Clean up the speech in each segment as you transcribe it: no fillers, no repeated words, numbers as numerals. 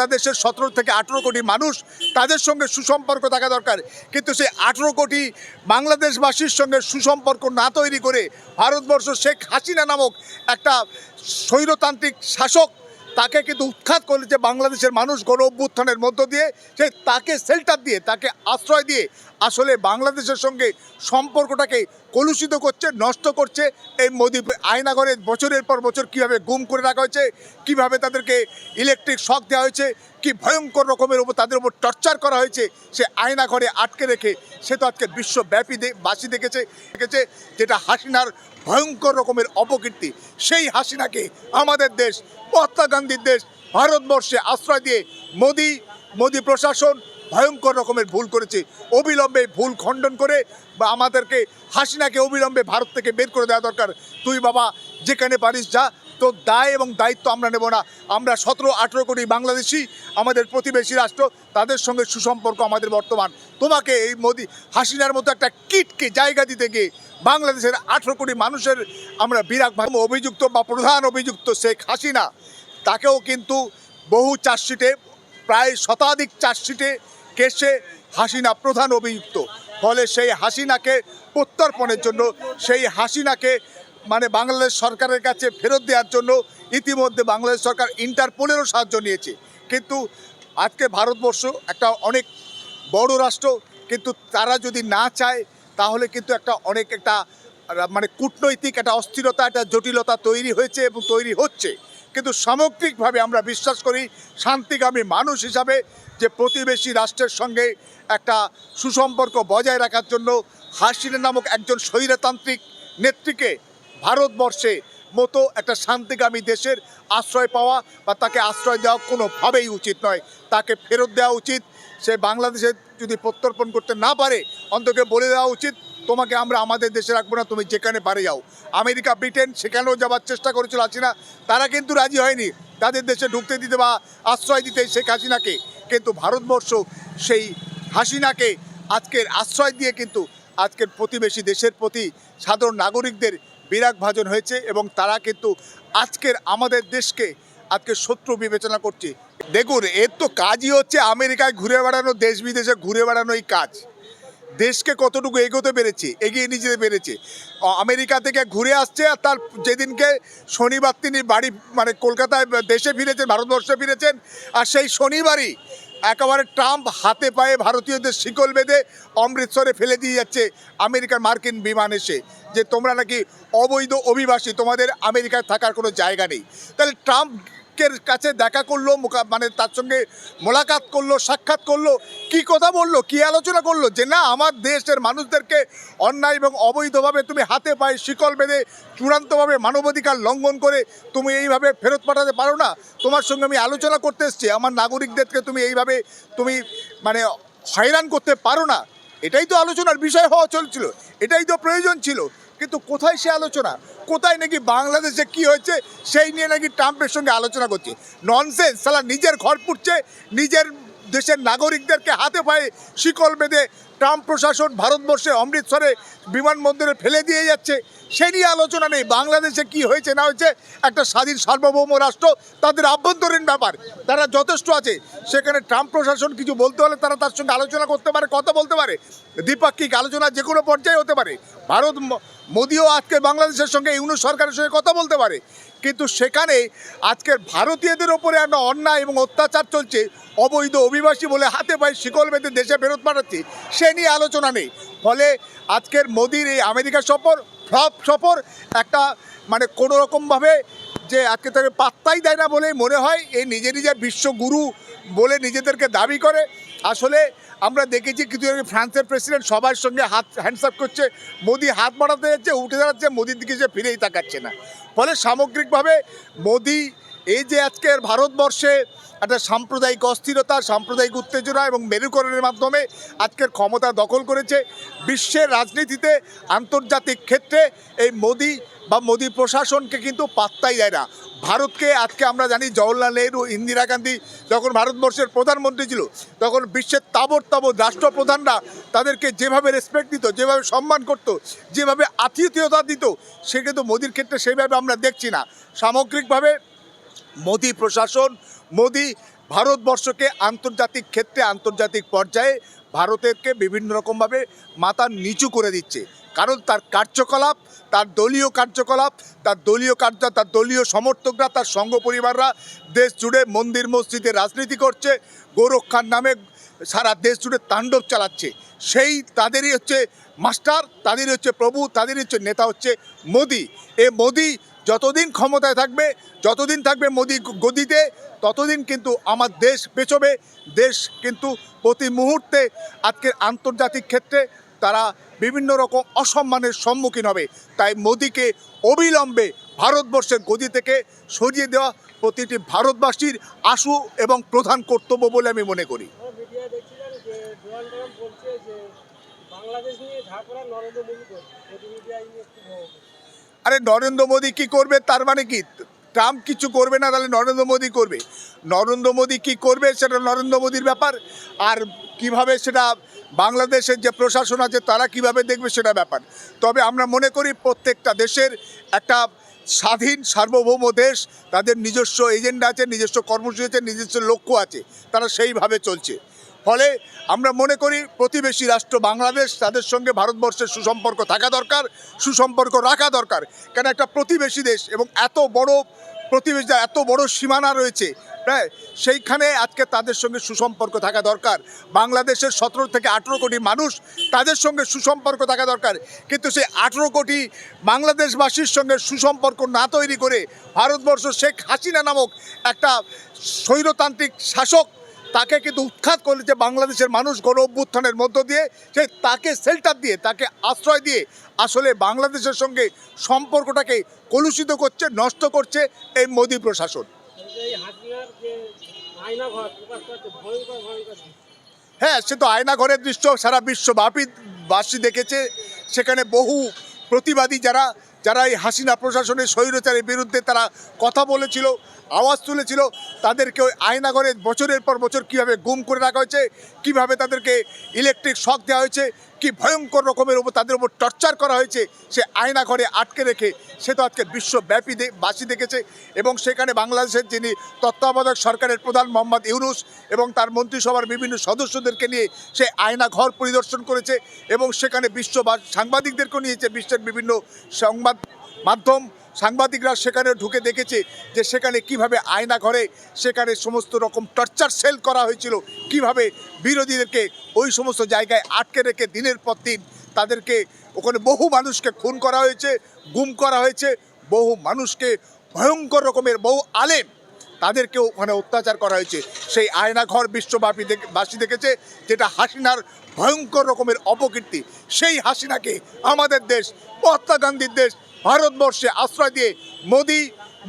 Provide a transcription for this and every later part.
বাংলাদেশের 17 থেকে 18 কোটি মানুষ, তাদের সঙ্গে সুসম্পর্ক থাকা দরকার। কিন্তু সেই 18 কোটি বাংলাদেশবাসীর সঙ্গে সুসম্পর্ক না তৈরি করে ভারতবর্ষ শেখ হাসিনা নামক একটা স্বৈরতান্ত্রিক শাসক, তাকে কিন্তু উৎখাত করেছে বাংলাদেশের মানুষ গণ অভ্যুত্থানের মধ্য দিয়ে। সে তাকে শেল্টার দিয়ে, তাকে আশ্রয় দিয়ে আসলে বাংলাদেশের সঙ্গে সম্পর্কটাকে কলুষিত করছে, নষ্ট করছে। এই মোদি আয়নাঘরে বছরের পর বছর কীভাবে গুম করে রাখা হয়েছে, কীভাবে তাদেরকে ইলেকট্রিক শক দেওয়া হয়েছে, কি ভয়ঙ্কর রকমের উপর তাদের উপর টর্চার করা হয়েছে, সে আয়নাঘরে আটকে রেখে সে তো আজকে বিশ্বব্যাপী বাসী দেখেছে, যেটা হাসিনার ভয়ঙ্কর রকমের অপকীর্তি। সেই হাসিনাকে আমাদের দেশ, মহাত্মা গান্ধীর দেশ ভারতবর্ষে আশ্রয় দিয়ে মোদি প্রশাসন ভয়ঙ্কর রকমের ভুল করেছে। অবিলম্বে ভুল খণ্ডন করে বা আমাদেরকে হাসিনাকে অবিলম্বে ভারত থেকে বের করে দেওয়া দরকার। তুই বাবা যেখানে পারিস যা, তোর দায় এবং দায়িত্ব আমরা নেব না। আমরা 17-18 কোটি বাংলাদেশি, আমাদের প্রতিবেশী রাষ্ট্র, তাদের সঙ্গে সুসম্পর্ক আমাদের বর্তমান। তোমাকে এই হাসিনার মতো একটা কিটকে জায়গা দিতে গিয়ে বাংলাদেশের 18 কোটি মানুষের আমরা বিরাগভাবে অভিযুক্ত বা প্রধান অভিযুক্ত শেখ হাসিনা, তাকেও কিন্তু বহু চার্জশিটে, প্রায় শতাধিক চার্জশিটে কেসে হাসিনা প্রধান অভিযুক্ত। ফলে সেই হাসিনাকে প্রত্যর্পণের জন্য, সেই হাসিনাকে বাংলাদেশ সরকারের কাছে ফেরত দেওয়ার জন্য ইতিমধ্যে বাংলাদেশ সরকার ইন্টারপোলেরও সাহায্য নিয়েছে। কিন্তু আজকে ভারতবর্ষ একটা অনেক বড় রাষ্ট্র, কিন্তু তারা যদি না চায় তাহলে কিন্তু একটা কূটনৈতিক একটা অস্থিরতা, একটা জটিলতা তৈরি হয়েছে এবং তৈরি হচ্ছে। কিন্তু সামগ্রিকভাবে আমরা বিশ্বাস করি শান্তিকামী মানুষ হিসাবে যে প্রতিবেশী রাষ্ট্রের সঙ্গে একটা সুসম্পর্ক বজায় রাখার জন্য হাসিনা নামক একজন স্বৈরতান্ত্রিক নেত্রীকে ভারতবর্ষে মতো একটা শান্তিকামী দেশের আশ্রয় পাওয়া বা তাকে আশ্রয় দেওয়া কোনোভাবেই উচিত নয়। তাকে ফেরত দেওয়া উচিত। সে বাংলাদেশে যদি প্রত্যর্পণ করতে না পারে, অন্তত বলে দেওয়া উচিত তোমাকে আমরা আমাদের দেশে রাখবো না, তুমি যেখানে পারে যাও। আমেরিকা, ব্রিটেন সেখানেও যাওয়ার চেষ্টা করেছিল হাসিনা, তারা কিন্তু রাজি হয়নি তাদের দেশে ঢুকতে দিতে বা আশ্রয় দিতে শেখ হাসিনাকে। কিন্তু ভারতবর্ষ সেই হাসিনাকে আজকের আশ্রয় দিয়ে কিন্তু আজকের প্রতিবেশী দেশের প্রতি সাধারণ নাগরিকদের বিরাগভাজন হয়েছে এবং তারা কিন্তু আজকের আমাদের দেশকে আজকে শত্রু বিবেচনা করছে। দেখুন, এর তো কাজই হচ্ছে আমেরিকায় ঘুরে বেড়ানো, দেশ বিদেশে ঘুরে বেড়ানোই কাজ। দেশকে কতটুকু এগোতে পেরেছে, এগিয়ে নিয়ে যেতে পেরেছে। আমেরিকা থেকে ঘুরে আসছে, আর তার যেদিনকে শনিবার তিনি বাড়ি কলকাতায় দেশে ফিরেছেন, ভারতবর্ষে ফিরেছেন, আর সেই শনিবারই একেবারে ট্রাম্প হাতে পায়ে ভারতীয়দের শিকল বেঁধে অমৃতসরে ফেলে দিয়ে যাচ্ছে আমেরিকার মার্কিন বিমান এসে, যে তোমরা নাকি অবৈধ অভিবাসী, তোমাদের আমেরিকায় থাকার কোনো জায়গা নেই। তাহলে ট্রাম্পের কাছে দেখা করলো, তার সঙ্গে মোলাকাত করলো, সাক্ষাৎ করলো, কি কথা বললো, কি আলোচনা করলো, যে না আমার দেশের মানুষদেরকে অন্যায় এবং অবৈধভাবে তুমি হাতে পায়ে শিকল বেঁধে চূড়ান্তভাবে মানবাধিকার লঙ্ঘন করে তুমি এইভাবে ফেরত পাঠাতে পারো না। তোমার সঙ্গে আমি আলোচনা করতে এসেছি, আমার নাগরিকদেরকে তুমি এইভাবে হয়রান করতে পারো না। এটাই তো আলোচনার বিষয় হওয়া চলছিল, এটাই তো প্রয়োজন ছিল। কিন্তু কোথায় সে আলোচনা? কোথায় নাকি বাংলাদেশে কি হয়েছে সেই নিয়ে নাকি ট্রাম্পের সঙ্গে আলোচনা করছে। ননসেন্স! সালা নিজের ঘর পুড়ছে, নিজের দেশের নাগরিকদেরকে হাতে পায়ে শিকল বেঁধে ট্রাম্প প্রশাসন ভারতবর্ষে অমৃতসরে বিমানবন্দরে ফেলে দিয়ে যাচ্ছে, সে নিয়ে আলোচনা নেই। বাংলাদেশে কি হয়েছে না হয়েছে একটা স্বাধীন সার্বভৌম রাষ্ট্র, তাদের আভ্যন্তরীণ ব্যাপার, তারা যথেষ্ট আছে। সেখানে ট্রাম্প প্রশাসন কিছু বলতে হলে তারা তার সঙ্গে আলোচনা করতে পারে, কথা বলতে পারে, দ্বিপাক্ষিক আলোচনা যে কোনো পর্যায়ে হতে পারে। মোদিও আজকে বাংলাদেশের সঙ্গে ইউনূস সরকারের সঙ্গে কথা বলতে পারে। কিন্তু সেখানে আজকের ভারতীয়দের ওপরে একটা অন্যায় এবং অত্যাচার চলছে, অবৈধ অভিবাসী বলে হাতে পায়ে শিকল বেঁধে দেশে ফেরত পাঠাচ্ছে, সে নিয়ে আলোচনা নেই। ফলে আজকের মোদির এই আমেরিকা সফর ফ্লপ সফর, একটা কোনো রকমভাবে যে আজকে তাকে পাত্তাই দেয় না বলেই মনে হয়। এই নিজে বিশ্বগুরু বলে নিজেদেরকে দাবি করে। আসলে আমরা দেখেছি কিছু ফ্রান্সের প্রেসিডেন্ট সবার সঙ্গে হ্যান্ডসাপ করছে, মোদি হাত বাড়াতে যাচ্ছে, উঠে দাঁড়াচ্ছে, মোদির দিকে সে ফিরেই তাকাচ্ছে না। ফলে সামগ্রিকভাবে মোদি এই যে আজকের ভারতবর্ষে একটা সাম্প্রদায়িক অস্থিরতা, সাম্প্রদায়িক উত্তেজনা এবং মেরুকরণের মাধ্যমে আজকের ক্ষমতা দখল করেছে বিশ্বের রাজনীতিতে, আন্তর্জাতিক ক্ষেত্রে এই মোদি প্রশাসনকে কিন্তু পাত্তাই দেয় না। ভারতকে আজকে আমরা জানি জওহরলাল নেহরু, ইন্দিরা গান্ধী যখন ভারতবর্ষের প্রধানমন্ত্রী ছিল, তখন বিশ্বের তাবৎ রাষ্ট্রপ্রধানরা তাদেরকে যেভাবে রেসপেক্ট দিত, যেভাবে সম্মান করত, যেভাবে আতিথেয়তা দিত, সে কিন্তু মোদির ক্ষেত্রে সেইভাবে আমরা দেখছি না। সামগ্রিকভাবে মোদি প্রশাসন, মোদি ভারতবর্ষকে আন্তর্জাতিক ক্ষেত্রে আন্তর্জাতিক পর্যায়ে ভারতেরকে বিভিন্ন রকমভাবে মাথা নিচু করে দিচ্ছে। কারণ তার কার্যকলাপ, তার দলীয় কার্যকলাপ, তার দলীয় সমর্থকরা, তার সংঘ পরিবাররা দেশ জুড়ে মন্দির মসজিদে রাজনীতি করছে, গোরক্ষার নামে সারা দেশ জুড়ে তাণ্ডব চালাচ্ছে। সেই তাদেরই হচ্ছে মাস্টার, তাদেরই হচ্ছে প্রভু, তাদেরই হচ্ছে নেতা হচ্ছে মোদি। এ মোদি যতদিন ক্ষমতায় থাকবে, যতদিন থাকবে মোদি গদিতে, ততদিন কিন্তু আমার দেশ পেছবে। দেশ কিন্তু প্রতি মুহূর্তে আজকের আন্তর্জাতিক ক্ষেত্রে তারা বিভিন্ন রকম অসম্মানের সম্মুখীন হবে। তাই মোদিকে অবিলম্বে ভারতবর্ষের গদি থেকে সরিয়ে দেওয়া প্রতিটি ভারতবাসীর আশু এবং প্রধান কর্তব্য বলে আমি মনে করি। মিডিয়ায় দেখছিলাম যে ডোনাল্ড ট্রাম্প বলছে যে বাংলাদেশ নিয়ে ঝাড়খণ্ড নরেন্দ্র মোদী করছে, যদি মিডিয়ায় নিয়ে একটু আরে নরেন্দ্র মোদী কি করবে? তার মানে কি ট্রাম্প কিছু করবে না, তাহলে নরেন্দ্র মোদী করবে? নরেন্দ্র মোদী কি করবে সেটা নরেন্দ্র মোদীর ব্যাপার, আর কিভাবে সেটা বাংলাদেশের যে প্রশাসন আছে তারা কিভাবে দেখবে সেটা ব্যাপার। তবে আমরা মনে করি প্রত্যেকটা দেশের একটা স্বাধীন সার্বভৌম দেশ, তাদের নিজস্ব এজেন্ডা আছে, নিজস্ব কর্মসূচি আছে, নিজস্ব লক্ষ্য আছে, তারা সেইভাবে চলছে। ফলে আমরা মনে করি প্রতিবেশী রাষ্ট্র বাংলাদেশ, তাদের সঙ্গে ভারতবর্ষের সুসম্পর্ক থাকা দরকার, সুসম্পর্ক রাখা দরকার। কেন একটা প্রতিবেশী দেশ এবং এত বড় প্রতিবেশী, এত বড় সীমানা রয়েছে, হ্যাঁ, সেইখানে আজকে তাদের সঙ্গে সুসম্পর্ক থাকা দরকার। বাংলাদেশের 17 থেকে 18 কোটি মানুষ, তাদের সঙ্গে সুসম্পর্ক থাকা দরকার। কিন্তু সেই 18 কোটি বাংলাদেশবাসীর সঙ্গে সুসম্পর্ক না তৈরি করে ভারতবর্ষ শেখ হাসিনা নামক একটা স্বৈরতান্ত্রিক শাসক, তাকে কিন্তু উৎখাত করেছে বাংলাদেশের মানুষ গণ অভ্যুত্থানের মধ্য দিয়ে। সে তাকে শেল্টার দিয়ে, তাকে আশ্রয় দিয়ে আসলে বাংলাদেশের সঙ্গে সম্পর্কটাকে কলুষিত করছে, নষ্ট করছে এই মোদী প্রশাসন। এই হাসিনার যে আয়নাঘর প্রকাশ করছে, ভয়ঙ্কর ভয়ঙ্কর দৃশ্য। হ্যাঁ, সে তো আয়নাঘরের দৃশ্য সারা বিশ্বব্যাপী বাসী দেখেছে। সেখানে বহু প্রতিবাদী যারা যারা এই হাসিনা প্রশাসনের স্বৈরাচারের বিরুদ্ধে তারা কথা বলেছিল, আওয়াজ তুলেছিল, তাদেরকে ওই আয়নাঘরে বছরের পর বছর কীভাবে গুম করে রাখা হয়েছে, কীভাবে তাদেরকে ইলেকট্রিক শক দেওয়া হয়েছে, কি ভয়ঙ্কর রকমের ওপর তাদের উপর টর্চার করা হয়েছে সে আয়নাঘরে আটকে রেখে, সে তো আজকে বিশ্বব্যাপী বাসী দেখেছে। এবং সেখানে বাংলাদেশের যিনি তত্ত্বাবধায়ক সরকারের প্রধান মোহাম্মদ ইউনূস এবং তার মন্ত্রিসভার বিভিন্ন সদস্যদেরকে নিয়ে সে আয়নাঘর পরিদর্শন করেছে এবং সেখানে সাংবাদিকদেরকেও নিয়েছে। বিশ্বের বিভিন্ন সংবাদ মাধ্যম সাংবাদিকরা সেখানে ঢুকে দেখেছে যে সেখানে কিভাবে আয়নাঘরে সেখানে সমস্ত রকম টর্চার সেল করা হয়েছিল, কিভাবে বিরোধীদেরকে ওই সমস্ত জায়গায় আটকে রেখে দিনের পর দিন তাদেরকে ওখানে বহু মানুষকে খুন করা হয়েছে, গুম করা হয়েছে, বহু মানুষকে ভয়ঙ্কর রকমের বহু আলেম তাদেরকেও ওখানে অত্যাচার করা হয়েছে। সেই আয়নাঘর বিশ্বব্যাপী বাসী দেখেছে, যেটা হাসিনার ভয়ঙ্কর রকমের অপকীর্তি। সেই হাসিনাকে আমাদের দেশ, মহাত্মা গান্ধীর দেশ ভারতবর্ষে আশ্রয় দিয়ে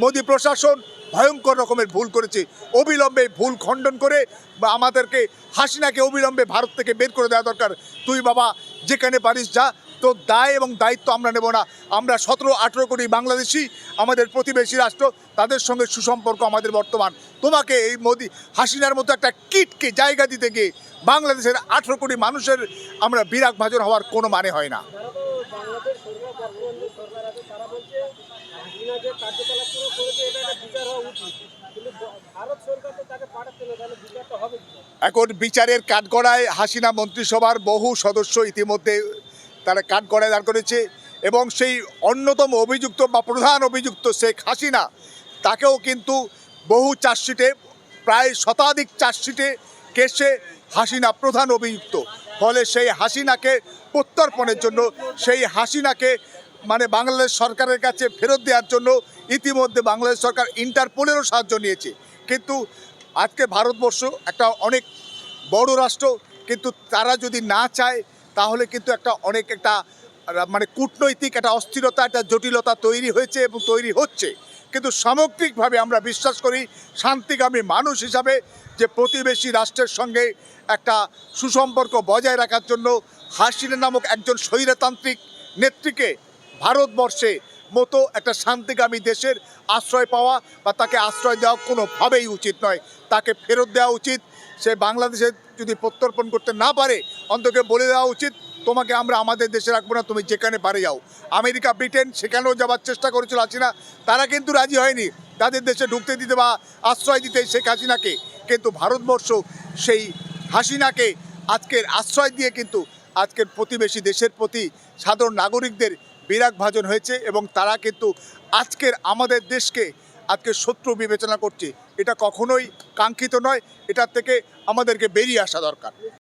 মোদী প্রশাসন ভয়ঙ্কর রকমের ভুল করেছে। অবিলম্বে ভুল খণ্ডন করে বা আমাদেরকে হাসিনাকে অবিলম্বে ভারত থেকে বের করে দেওয়া দরকার। তুই বাবা যেখানে পারিস যা, তোর দায় এবং দায়িত্ব আমরা নেব না। আমরা 17-18 কোটি বাংলাদেশি, আমাদের প্রতিবেশী রাষ্ট্র, তাদের সঙ্গে সুসম্পর্ক আমাদের বর্তমান। তোমাকে এই মোদী হাসিনার মতো একটা কিটকে জায়গা দিতে গিয়ে বাংলাদেশের 18 কোটি মানুষের আমরা বিরাগ ভাজন হওয়ার কোনো মানে হয় না। তারা তো বাংলাদেশ সরকার, বর্তমান যে সরকার আছে, তারা বলছে হাসিনা যে কার্যকলাপগুলো করেছে এটা একটা বিচার হওয়া উচিত, কিন্তু ভারত সরকার তো তাকে পাঠাচ্ছে না, তাহলে বিচারটা হবে কি? এখন বিচারের কাঠগড়ায় হাসিনা মন্ত্রিসভার বহু সদস্য ইতিমধ্যে তারা কাঠগড়ায় দাঁড় করেছে এবং সেই অন্যতম অভিযুক্ত বা প্রধান অভিযুক্ত শেখ হাসিনা, তাকেও কিন্তু বহু চার্জশিটে, প্রায় শতাধিক চার্জশিটে কেসে হাসিনা প্রধান অভিযুক্ত। ফলে সেই হাসিনাকে প্রত্যর্পণের জন্য, সেই হাসিনাকে মানে বাংলাদেশ সরকারের কাছে ফেরত দেওয়ার জন্য ইতিমধ্যে বাংলাদেশ সরকার ইন্টারপোলেরও সাহায্য নিয়েছে। কিন্তু আজকে ভারতবর্ষ একটা অনেক বড় রাষ্ট্র, কিন্তু তারা যদি না চায় তাহলে কিন্তু একটা মানে কূটনৈতিক একটা অস্থিরতা, একটা জটিলতা তৈরি হয়েছে এবং তৈরি হচ্ছে। কিন্তু সামগ্রিকভাবে আমরা বিশ্বাস করি শান্তিকামী মানুষ হিসাবে যে প্রতিবেশী রাষ্ট্রের সঙ্গে একটা সুসম্পর্ক বজায় রাখার জন্য হাসিনা নামক একজন স্বৈরতান্ত্রিক নেত্রীকে ভারতবর্ষে মতো একটা শান্তিকামী দেশের আশ্রয় পাওয়া বা তাকে আশ্রয় দেওয়া কোনোভাবেই উচিত নয়। তাকে ফেরত দেওয়া উচিত। সে বাংলাদেশে যদি প্রত্যর্পণ করতে না পারে, অন্তত বলে দেওয়া উচিত তোমাকে আমরা আমাদের দেশে রাখবো না, তুমি যেখানে পারে যাও। আমেরিকা, ব্রিটেন সেখানেও যাওয়ার চেষ্টা করেছিল হাসিনা, তারা কিন্তু রাজি হয়নি তাদের দেশে ঢুকতে দিতে বা আশ্রয় দিতে শেখ হাসিনাকে। কিন্তু ভারতবর্ষ সেই হাসিনাকে আজকের আশ্রয় দিয়ে কিন্তু আজকের প্রতিবেশী দেশের প্রতি সাধারণ নাগরিকদের বিরাগ ভাজন হয়েছে এবং তারা কিন্তু আজকের আমাদের দেশকে আজকে শত্রু বিবেচনা করছে। এটা কখনোই কাঙ্ক্ষিত নয়, এটার থেকে আমাদেরকে বেরিয়ে আসা দরকার।